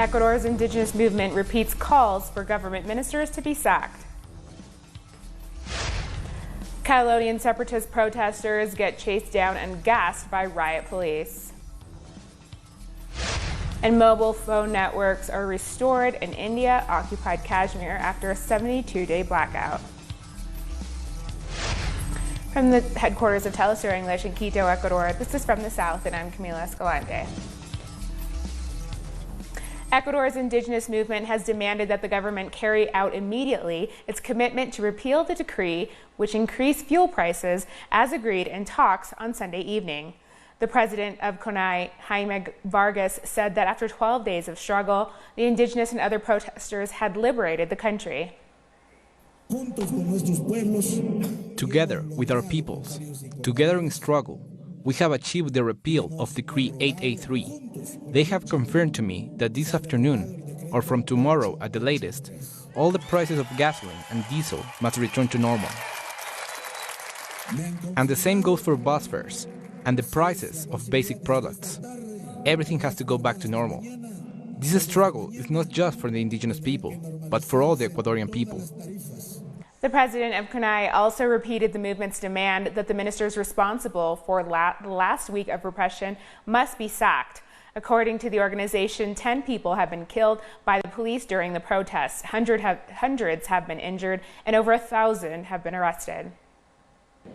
Ecuador's indigenous movement repeats calls for government ministers to be sacked. Catalonian separatist protesters get chased down and gassed by riot police. And mobile phone networks are restored in India-occupied Kashmir after a 72-day blackout. From the headquarters of Telesur English in Quito, Ecuador, this is From the South, and I'm Camila Escalante. Ecuador's indigenous movement has demanded that the government carry out immediately its commitment to repeal the decree which increased fuel prices as agreed in talks on Sunday evening. The president of CONAI, Jaime Vargas, said that after 12 days of struggle, the indigenous and other protesters had liberated the country. Together with our peoples, together in struggle, we have achieved the repeal of Decree 883. They have confirmed to me that this afternoon, or from tomorrow at the latest, all the prices of gasoline and diesel must return to normal. And the same goes for bus fares and the prices of basic products. Everything has to go back to normal. This struggle is not just for the indigenous people, but for all the Ecuadorian people. The president of CONAI also repeated the movement's demand that the ministers responsible for the last week of repression must be sacked. According to the organization, 10 people have been killed by the police during the protests. Hundreds have been injured, and over 1,000 have been arrested.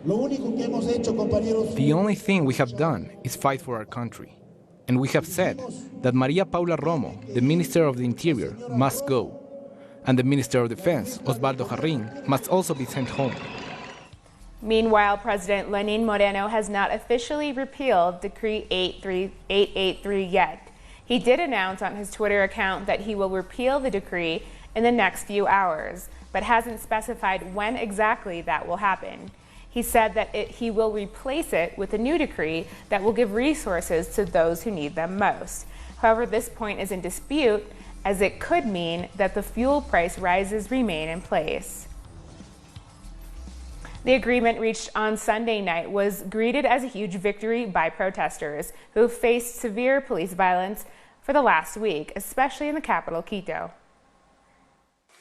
The only thing we have done is fight for our country. And we have said that Maria Paula Romo, the Minister of the Interior, must go. And the Minister of Defense, Osvaldo Jarrín, must also be sent home. Meanwhile, President Lenín Moreno has not officially repealed Decree 883 yet. He did announce on his Twitter account that he will repeal the decree in the next few hours, but hasn't specified when exactly that will happen. He said that he will replace it with a new decree that will give resources to those who need them most. However, this point is in dispute, as it could mean that the fuel price rises remain in place. The agreement reached on Sunday night was greeted as a huge victory by protesters who faced severe police violence for the last week, especially in the capital, Quito.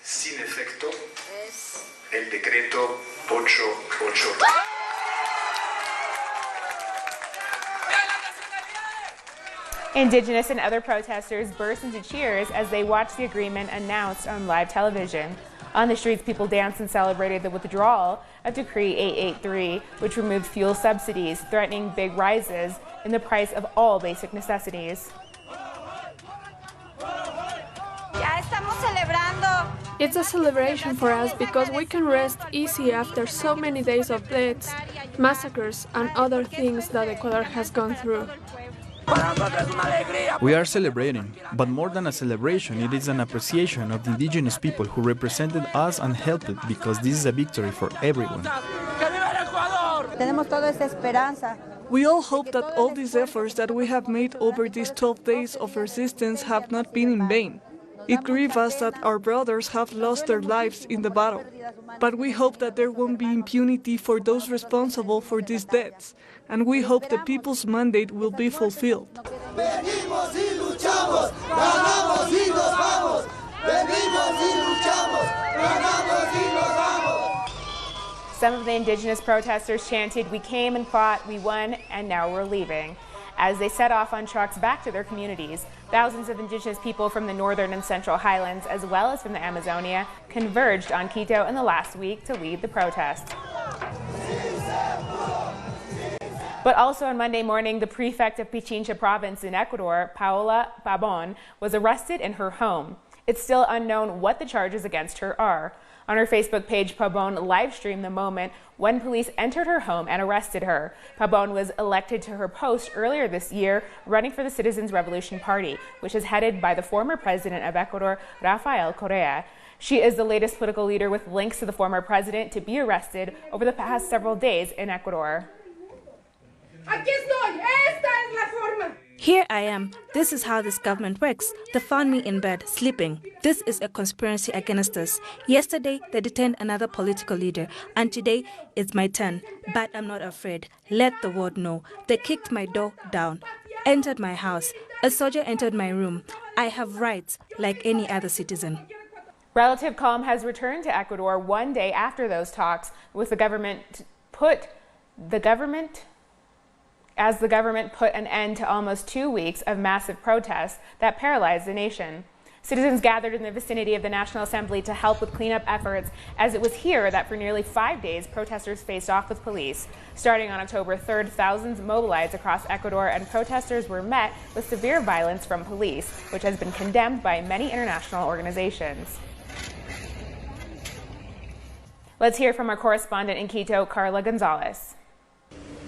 Sin efecto, el decreto 883. Indigenous and other protesters burst into cheers as they watched the agreement announced on live television. On the streets, people danced and celebrated the withdrawal of Decree 883, which removed fuel subsidies, threatening big rises in the price of all basic necessities. It's a celebration for us because we can rest easy after so many days of deaths, massacres, and other things that Ecuador has gone through. We are celebrating, but more than a celebration, it is an appreciation of the indigenous people who represented us and helped it, because this is a victory for everyone. We all hope that all these efforts that we have made over these 12 days of resistance have not been in vain. It grieves us that our brothers have lost their lives in the battle, but we hope that there won't be impunity for those responsible for these deaths, and we hope the people's mandate will be fulfilled. Some of the indigenous protesters chanted, "We came and fought, we won, and now we're leaving," as they set off on trucks back to their communities. Thousands of indigenous people from the northern and central highlands, as well as from the Amazonia, converged on Quito in the last week to lead the protest. But also on Monday morning, the prefect of Pichincha province in Ecuador, Paola Pabon, was arrested in her home. It's still unknown what the charges against her are. On her Facebook page, Pabon live-streamed the moment when police entered her home and arrested her. Pabon was elected to her post earlier this year, running for the Citizens Revolution Party, which is headed by the former president of Ecuador, Rafael Correa. She is the latest political leader with links to the former president to be arrested over the past several days in Ecuador. Here I am. This is how this government works. They found me in bed, sleeping. This is a conspiracy against us. Yesterday, they detained another political leader, and today it's my turn. But I'm not afraid. Let the world know. They kicked my door down, entered my house, A soldier entered my room. I have rights like any other citizen. Relative calm has returned to Ecuador one day after those talks, with the government put an end to almost 2 weeks of massive protests that paralyzed the nation. Citizens gathered in the vicinity of the National Assembly to help with cleanup efforts, as it was here that for nearly 5 days protesters faced off with police. Starting on October 3rd, thousands mobilized across Ecuador, and protesters were met with severe violence from police, which has been condemned by many international organizations. Let's hear from our correspondent in Quito, Carla Gonzalez.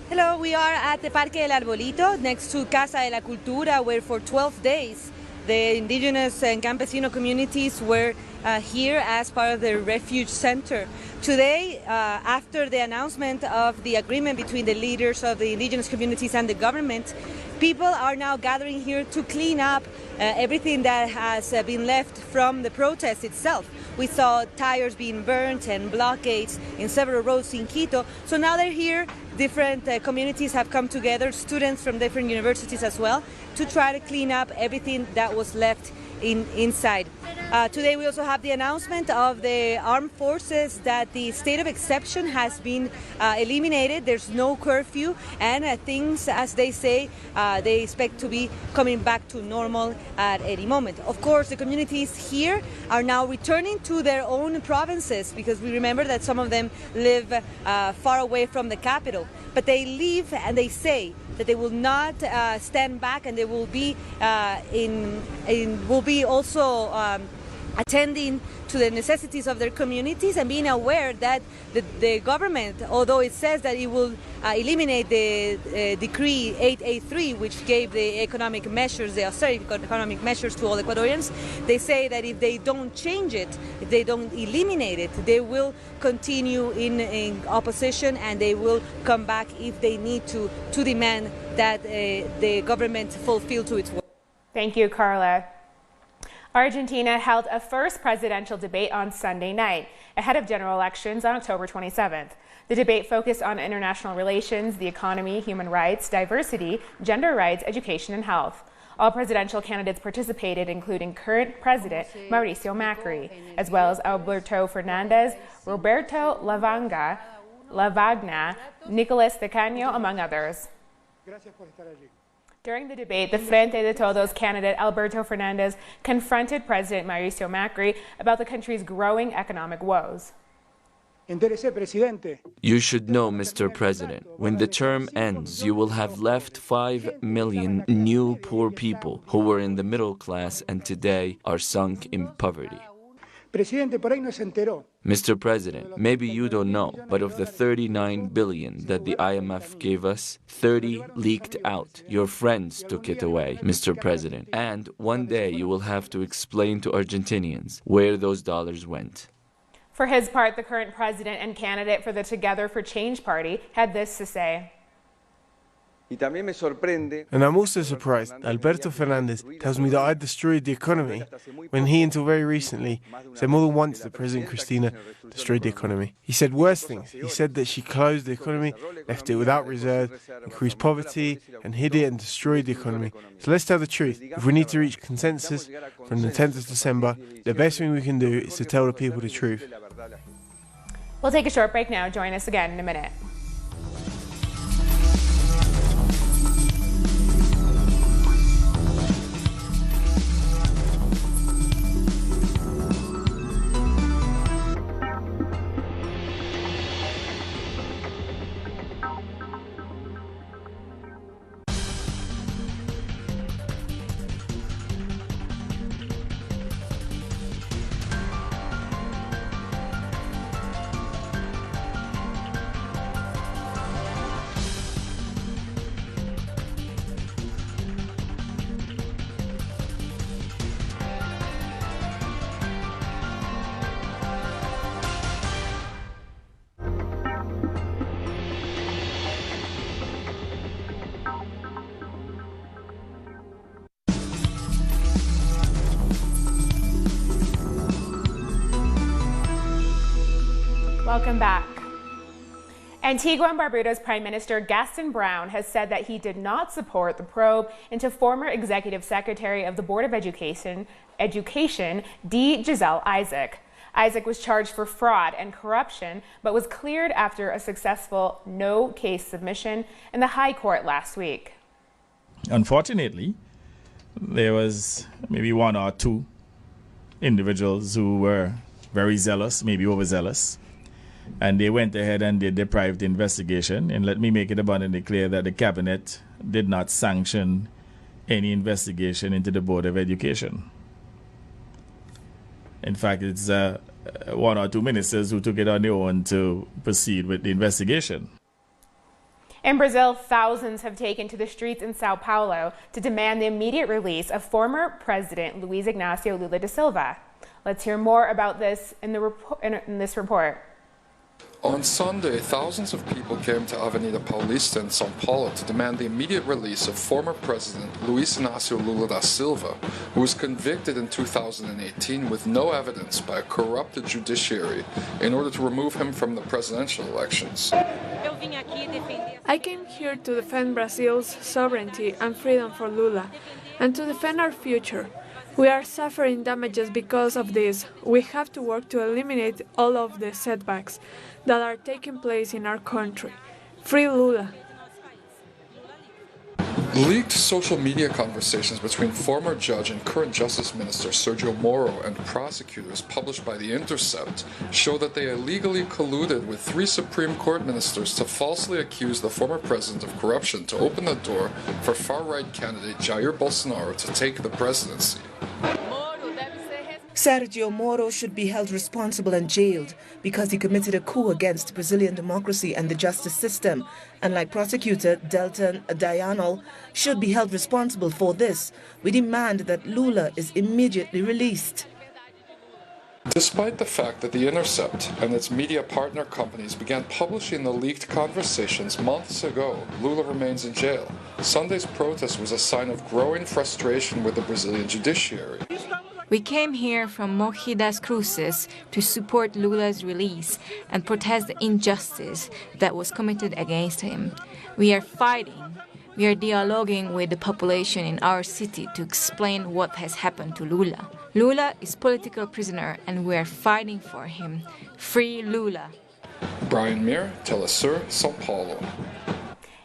Hello, we are at the Parque del Arbolito, next to Casa de la Cultura, where for 12 days the indigenous and campesino communities were here as part of the refuge center. Today, after the announcement of the agreement between the leaders of the indigenous communities and the government, people are now gathering here to clean up everything that has been left from the protest itself. We saw tires being burnt and blockades in several roads in Quito. So now they're here. Different communities have come together, students from different universities as well, to try to clean up everything that was left inside. Today we also have the announcement of the armed forces that the state of exception has been eliminated. There's no curfew, and things, as they say, they expect to be coming back to normal at any moment. Of course, the communities here are now returning to their own provinces, because we remember that some of them live far away from the capital. But they leave and they say that they will not stand back, and they will be also attending to the necessities of their communities, and being aware that the government, although it says that it will eliminate the decree 883, which gave the economic measures, the austerity economic measures to all Ecuadorians, they say that if they don't change it, if they don't eliminate it, they will continue in opposition, and they will come back if they need to demand that the government fulfill to its word. Thank you, Carla. Argentina held a first presidential debate on Sunday night, ahead of general elections on October 27th. The debate focused on international relations, the economy, human rights, diversity, gender rights, education, and health. All presidential candidates participated, including current President Mauricio Macri, as well as Alberto Fernandez, Roberto Lavagna, Nicolas Tecaño, among others. During the debate, the Frente de Todos candidate Alberto Fernandez confronted President Mauricio Macri about the country's growing economic woes. You should know, Mr. President, when the term ends, you will have left 5 million new poor people who were in the middle class and today are sunk in poverty. Mr. President, maybe you don't know, but of the 39 billion that the IMF gave us, 30 leaked out. Your friends took it away, Mr. President. And one day you will have to explain to Argentinians where those dollars went. For his part, the current president and candidate for the Together for Change party had this to say. And I'm also surprised Alberto Fernandez tells me that I destroyed the economy when he, until very recently, said more than once that President Cristina destroyed the economy. He said worse things. He said that she closed the economy, left it without reserve, increased poverty, and hid it and destroyed the economy. So let's tell the truth. If we need to reach consensus from the 10th of December, the best thing we can do is to tell the people the truth. We'll take a short break now. Join us again in a minute. Welcome back. Antigua and Barbuda's Prime Minister Gaston Brown has said that he did not support the probe into former Executive Secretary of the Board of Education, D. Giselle Isaac. Isaac was charged for fraud and corruption, but was cleared after a successful no-case submission in the High Court last week. Unfortunately, there was maybe one or two individuals who were very zealous, maybe overzealous, and they went ahead and did the private investigation. And let me make it abundantly clear that the cabinet did not sanction any investigation into the Board of Education. In fact, it's one or two ministers who took it on their own to proceed with the investigation. In Brazil, thousands have taken to the streets in Sao Paulo to demand the immediate release of former President Luiz Inácio Lula da Silva. Let's hear more about this in this report. On Sunday, thousands of people came to Avenida Paulista in São Paulo to demand the immediate release of former President Luiz Inácio Lula da Silva, who was convicted in 2018 with no evidence by a corrupted judiciary in order to remove him from the presidential elections. I came here to defend Brazil's sovereignty and freedom for Lula, and to defend our future. We are suffering damages because of this. We have to work to eliminate all of the setbacks that are taking place in our country. Free Lula. Leaked social media conversations between former judge and current Justice Minister Sergio Moro and prosecutors published by The Intercept show that they illegally colluded with 3 Supreme Court ministers to falsely accuse the former president of corruption to open the door for far-right candidate Jair Bolsonaro to take the presidency. Sergio Moro should be held responsible and jailed because he committed a coup against Brazilian democracy and the justice system. And like prosecutor Delton Dayanal should be held responsible for this. We demand that Lula is immediately released. Despite the fact that The Intercept and its media partner companies began publishing the leaked conversations months ago, Lula remains in jail. Sunday's protest was a sign of growing frustration with the Brazilian judiciary. We came here from Mogi das Cruzes to support Lula's release and protest the injustice that was committed against him. We are fighting. We are dialoguing with the population in our city to explain what has happened to Lula. Lula is political prisoner and we are fighting for him. Free Lula. Brian Mir, Telesur, São Paulo.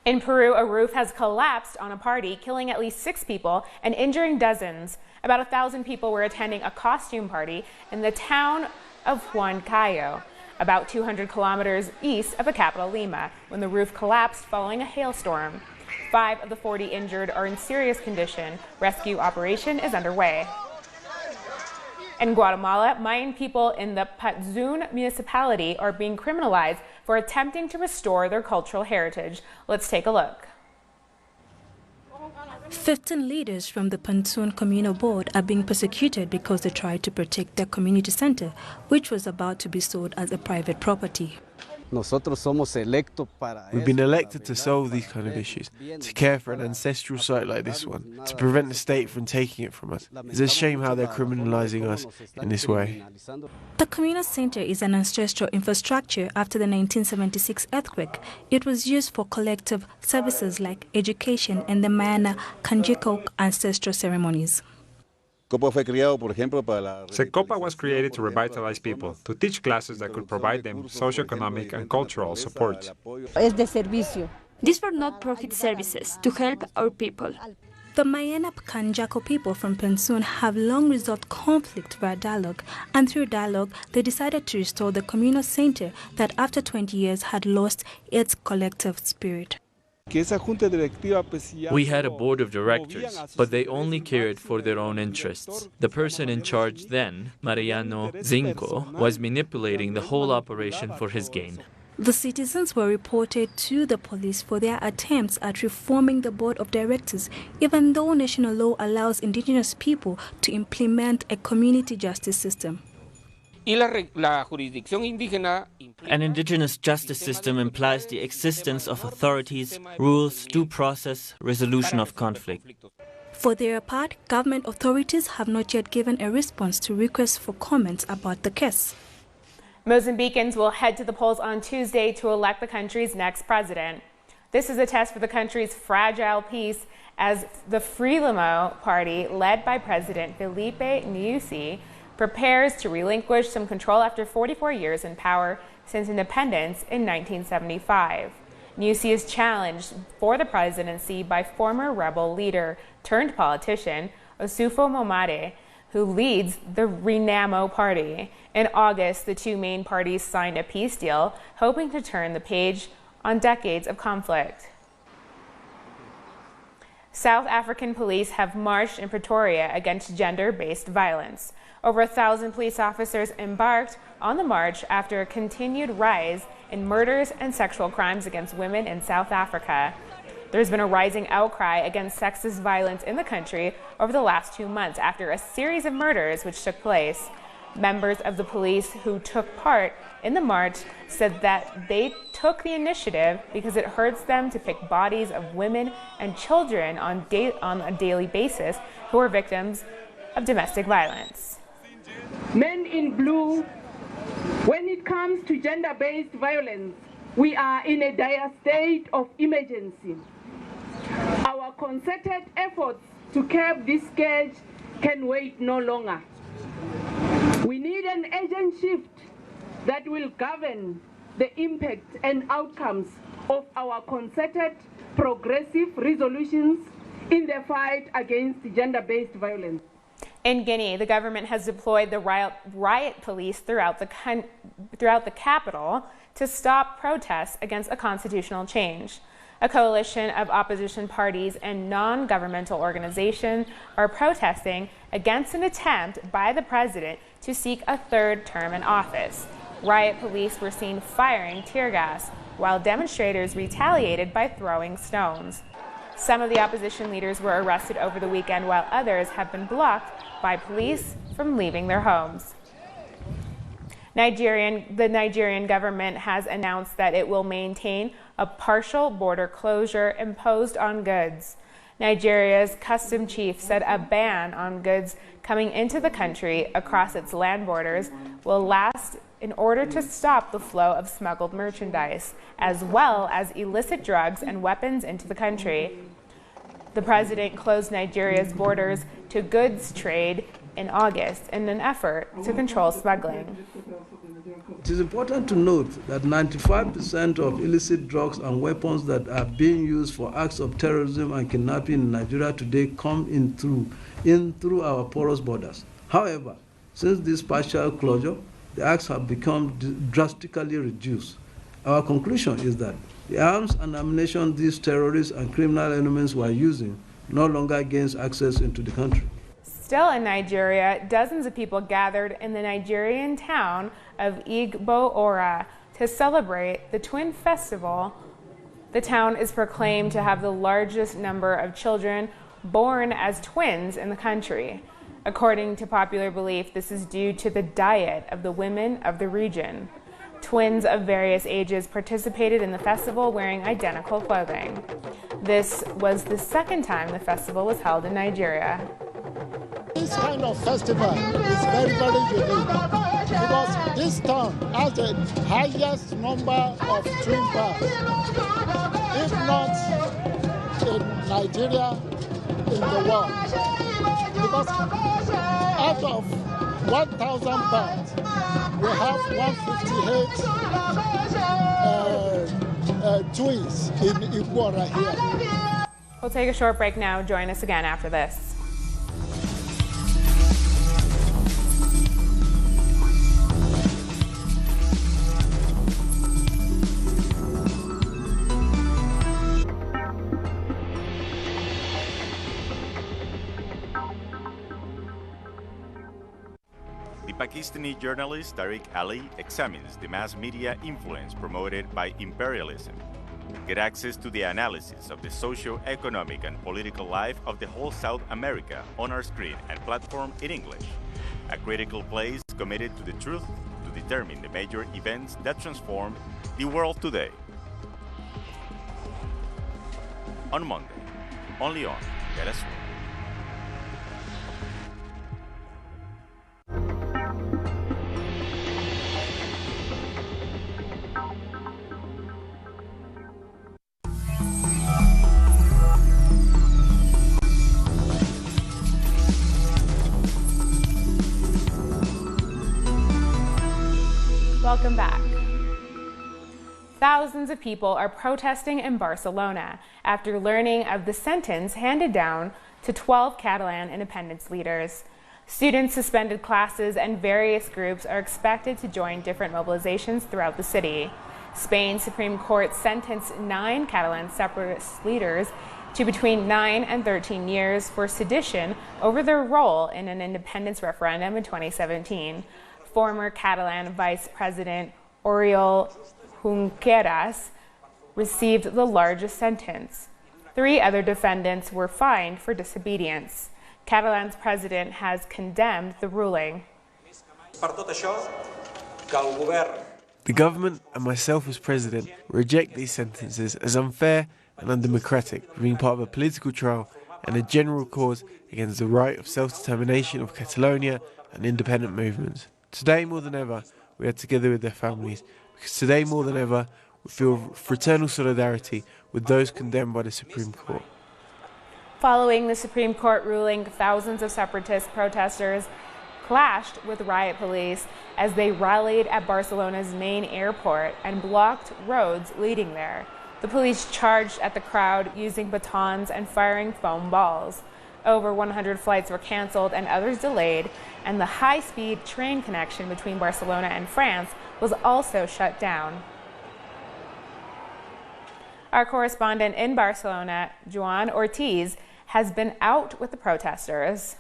In Peru, a roof has collapsed on a party, killing at least 6 people and injuring dozens. About 1,000 people were attending a costume party in the town of Huancayo, about 200 kilometers east of the capital Lima, when the roof collapsed following a hailstorm. 5 of the 40 injured are in serious condition. Rescue operation is underway. In Guatemala, Mayan people in the Patzun municipality are being criminalized for attempting to restore their cultural heritage. Let's take a look. 15 leaders from the Patzun Communal Board are being persecuted because they tried to protect their community center, which was about to be sold as a private property. We've been elected to solve these kind of issues, to care for an ancestral site like this one, to prevent the state from taking it from us. It's a shame how they're criminalizing us in this way. The communal center is an ancestral infrastructure after the 1976 earthquake. It was used for collective services like education and the Mayana Kanjikok ancestral ceremonies. Secopa was created to revitalize people, to teach classes that could provide them socioeconomic and cultural support. These were not profit services to help our people. The Mayana Kanjako people from Patzun have long resolved conflict via dialogue, and through dialogue they decided to restore the communal center that after 20 years had lost its collective spirit. We had a board of directors, but they only cared for their own interests. The person in charge then, Mariano Zinco, was manipulating the whole operation for his gain. The citizens were reported to the police for their attempts at reforming the board of directors, even though national law allows indigenous people to implement a community justice system. An indigenous justice system implies the existence of authorities, rules, due process, resolution of conflict. For their part, government authorities have not yet given a response to requests for comments about the case. Mozambicans will head to the polls on Tuesday to elect the country's next president. This is a test for the country's fragile peace as the Frelimo party, led by President Felipe Nyusi, prepares to relinquish some control after 44 years in power since independence in 1975. Nyusi is challenged for the presidency by former rebel leader turned politician Osufo Momade, who leads the Renamo party. In August, the two main parties signed a peace deal, hoping to turn the page on decades of conflict. South African police have marched in Pretoria against gender-based violence. Over 1,000 police officers embarked on the march after a continued rise in murders and sexual crimes against women in South Africa. There's been a rising outcry against sexist violence in the country over the last 2 months after a series of murders which took place. Members of the police who took part in the march said that they took the initiative because it hurts them to pick bodies of women and children on a daily basis who are victims of domestic violence. Men in blue, when it comes to gender-based violence, we are in a dire state of emergency. Our concerted efforts to curb this scourge can wait no longer. We need an urgent shift that will govern the impact and outcomes of our concerted progressive resolutions in the fight against gender-based violence. In Guinea, the government has deployed the riot police throughout the capital to stop protests against a constitutional change. A coalition of opposition parties and non-governmental organizations are protesting against an attempt by the president to seek a third term in office. Riot police were seen firing tear gas, while demonstrators retaliated by throwing stones. Some of the opposition leaders were arrested over the weekend, while others have been blocked by police from leaving their homes. The Nigerian government has announced that it will maintain a partial border closure imposed on goods. Nigeria's customs chief said a ban on goods coming into the country across its land borders will last in order to stop the flow of smuggled merchandise, as well as illicit drugs and weapons into the country. The president closed Nigeria's borders to goods trade in August in an effort to control smuggling. It is important to note that 95% of illicit drugs and weapons that are being used for acts of terrorism and kidnapping in Nigeria today come in through our porous borders. However, since this partial closure, the acts have become drastically reduced. Our conclusion is that the arms and ammunition these terrorists and criminal elements were using no longer gains access into the country. Still in Nigeria, dozens of people gathered in the Nigerian town of Igbo-Ora to celebrate the Twin Festival. The town is proclaimed to have the largest number of children born as twins in the country. According to popular belief, this is due to the diet of the women of the region. Twins of various ages participated in the festival wearing identical clothing. This was the second time the festival was held in Nigeria. This kind of festival is very, very unique because this town has the highest number of twin births, if not in Nigeria, in the world. Because out of 1,000 births, we have 158 twins in Ecuador here. We'll take a short break now. Join us again after this. Pakistani journalist Tariq Ali examines the mass media influence promoted by imperialism. Get access to the analysis of the socio-economic and political life of the whole South America on our screen and platform in English. A critical place committed to the truth to determine the major events that transformed the world today. On Monday, only on Venezuela. Thousands of people are protesting in Barcelona after learning of the sentence handed down to 12 Catalan independence leaders. Students suspended classes and various groups are expected to join different mobilizations throughout the city. Spain's Supreme Court sentenced 9 Catalan separatist leaders to between 9 and 13 years for sedition over their role in an independence referendum in 2017. Former Catalan Vice President Oriol Junqueras received the largest sentence. 3 other defendants were fined for disobedience. Catalan's president has condemned the ruling. The government and myself as president reject these sentences as unfair and undemocratic for being part of a political trial and a general cause against the right of self-determination of Catalonia and independent movements. Today more than ever, we are together with their families, because today more than ever, we feel fraternal solidarity with those condemned by the Supreme Court. Following the Supreme Court ruling, thousands of separatist protesters clashed with riot police as they rallied at Barcelona's main airport and blocked roads leading there. The police charged at the crowd using batons and firing foam balls. Over 100 flights were canceled and others delayed, and the high-speed train connection between Barcelona and France was also shut down. Our correspondent in Barcelona, Joan Ortiz, has been out with the protesters.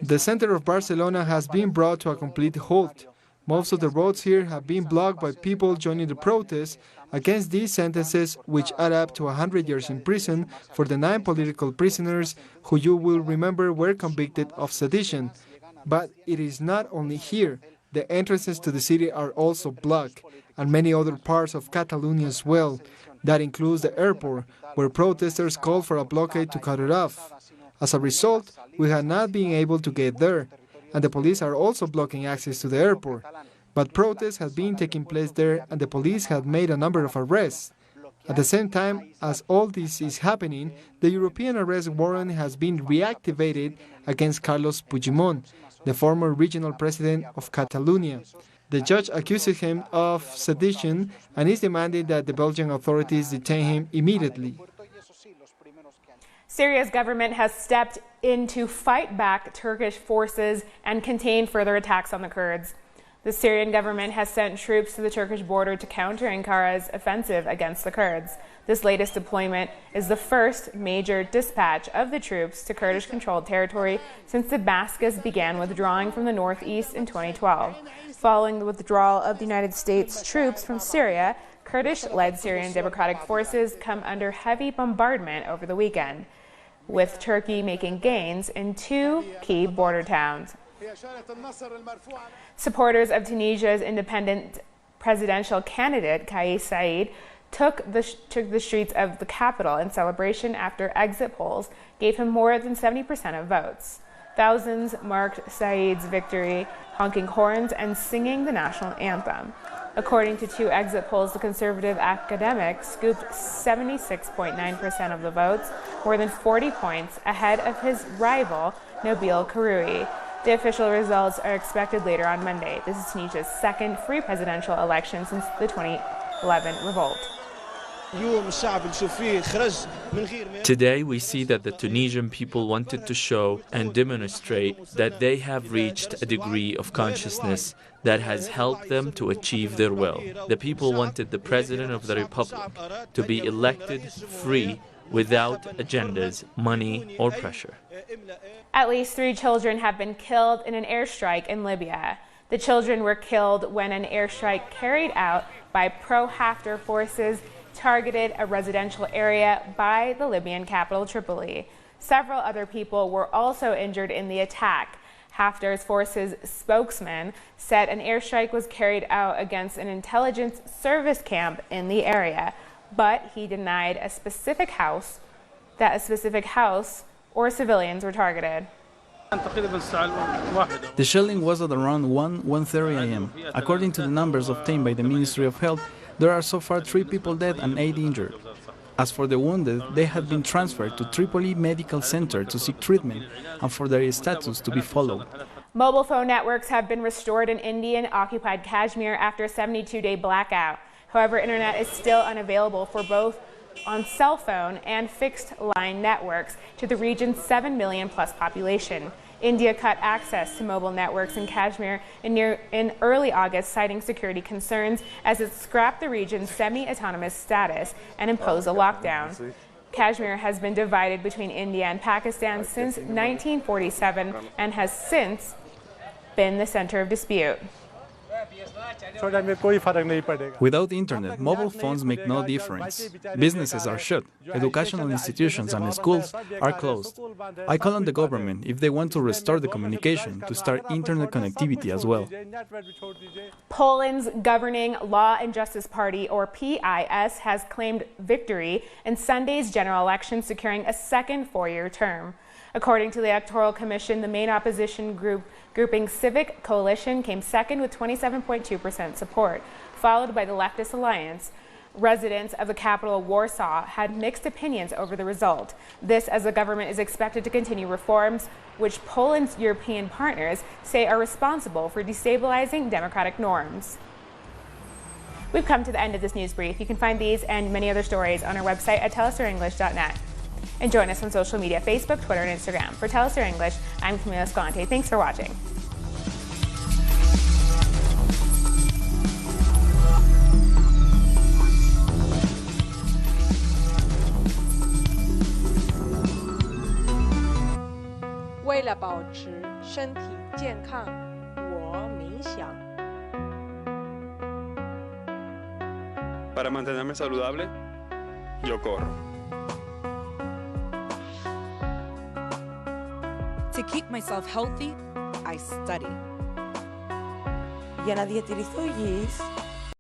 The center of Barcelona has been brought to a complete halt. Most of the roads here have been blocked by people joining the protests against these sentences, which add up to 100 years in prison for the 9 political prisoners who you will remember were convicted of sedition. But it is not only here. The entrances to the city are also blocked, and many other parts of Catalonia as well. That includes the airport, where protesters called for a blockade to cut it off. As a result, we have not been able to get there, and the police are also blocking access to the airport. But protests have been taking place there, and the police have made a number of arrests. At the same time as all this is happening, the European arrest warrant has been reactivated against Carlos Puigdemont, the former regional president of Catalonia. The judge accuses him of sedition and is demanding that the Belgian authorities detain him immediately. Syria's government has stepped in to fight back Turkish forces and contain further attacks on the Kurds. The Syrian government has sent troops to the Turkish border to counter Ankara's offensive against the Kurds. This latest deployment is the first major dispatch of the troops to Kurdish-controlled territory since Damascus began withdrawing from the northeast in 2012. Following the withdrawal of the United States troops from Syria, Kurdish-led Syrian Democratic Forces come under heavy bombardment over the weekend, with Turkey making gains in 2 key border towns. Supporters of Tunisia's independent presidential candidate, Kais Saied, took the streets of the capital in celebration after exit polls gave him more than 70% of votes. Thousands marked Said's victory, honking horns and singing the national anthem. According to 2 exit polls, the conservative academic scooped 76.9% of the votes, more than 40 points ahead of his rival, Nabil Karoui. The official results are expected later on Monday. This is Tunisia's second free presidential election since the 2011 revolt. Today we see that the Tunisian people wanted to show and demonstrate that they have reached a degree of consciousness that has helped them to achieve their will. The people wanted the President of the Republic to be elected free, without agendas, money, or pressure. At least 3 children have been killed in an airstrike in Libya. The children were killed when an airstrike carried out by pro-Haftar forces targeted a residential area by the Libyan capital, Tripoli. Several other people were also injured in the attack. Haftar's forces spokesman said an airstrike was carried out against an intelligence service camp in the area, but he denied that a specific house or civilians were targeted. The shelling was at around 1:30 a.m. According to the numbers obtained by the Ministry of Health, there are so far 3 people dead and 8 injured. As for the wounded, they had been transferred to Tripoli Medical Center to seek treatment and for their status to be followed. Mobile phone networks have been restored in Indian-occupied Kashmir after a 72-day blackout. However, internet is still unavailable for both on cell phone and fixed-line networks to the region's 7 million-plus population. India cut access to mobile networks in Kashmir in early August, citing security concerns as it scrapped the region's semi-autonomous status and imposed a lockdown. Kashmir has been divided between India and Pakistan since 1947 and has since been the center of dispute. Without internet, mobile phones make no difference. Businesses are shut, educational institutions and schools are closed. I call on the government, if they want to restore the communication, to start internet connectivity as well. Poland's governing Law and Justice Party, or PiS, has claimed victory in Sunday's general election, securing a second four-year term. According to the Electoral Commission, the main opposition grouping Civic Coalition came second with 27.2% support, followed by the Leftist Alliance. Residents of the capital, Warsaw, had mixed opinions over the result. This as the government is expected to continue reforms which Poland's European partners say are responsible for destabilizing democratic norms. We've come to the end of this news brief. You can find these and many other stories on our website at tellusenglish.net. And join us on social media, Facebook, Twitter, and Instagram. For Tell Us Your English, I'm Camila Escalante. Thanks for watching. Para mantenerme saludable, yo corro. To keep myself healthy, I study. Για να διατηρηθώ υγιής,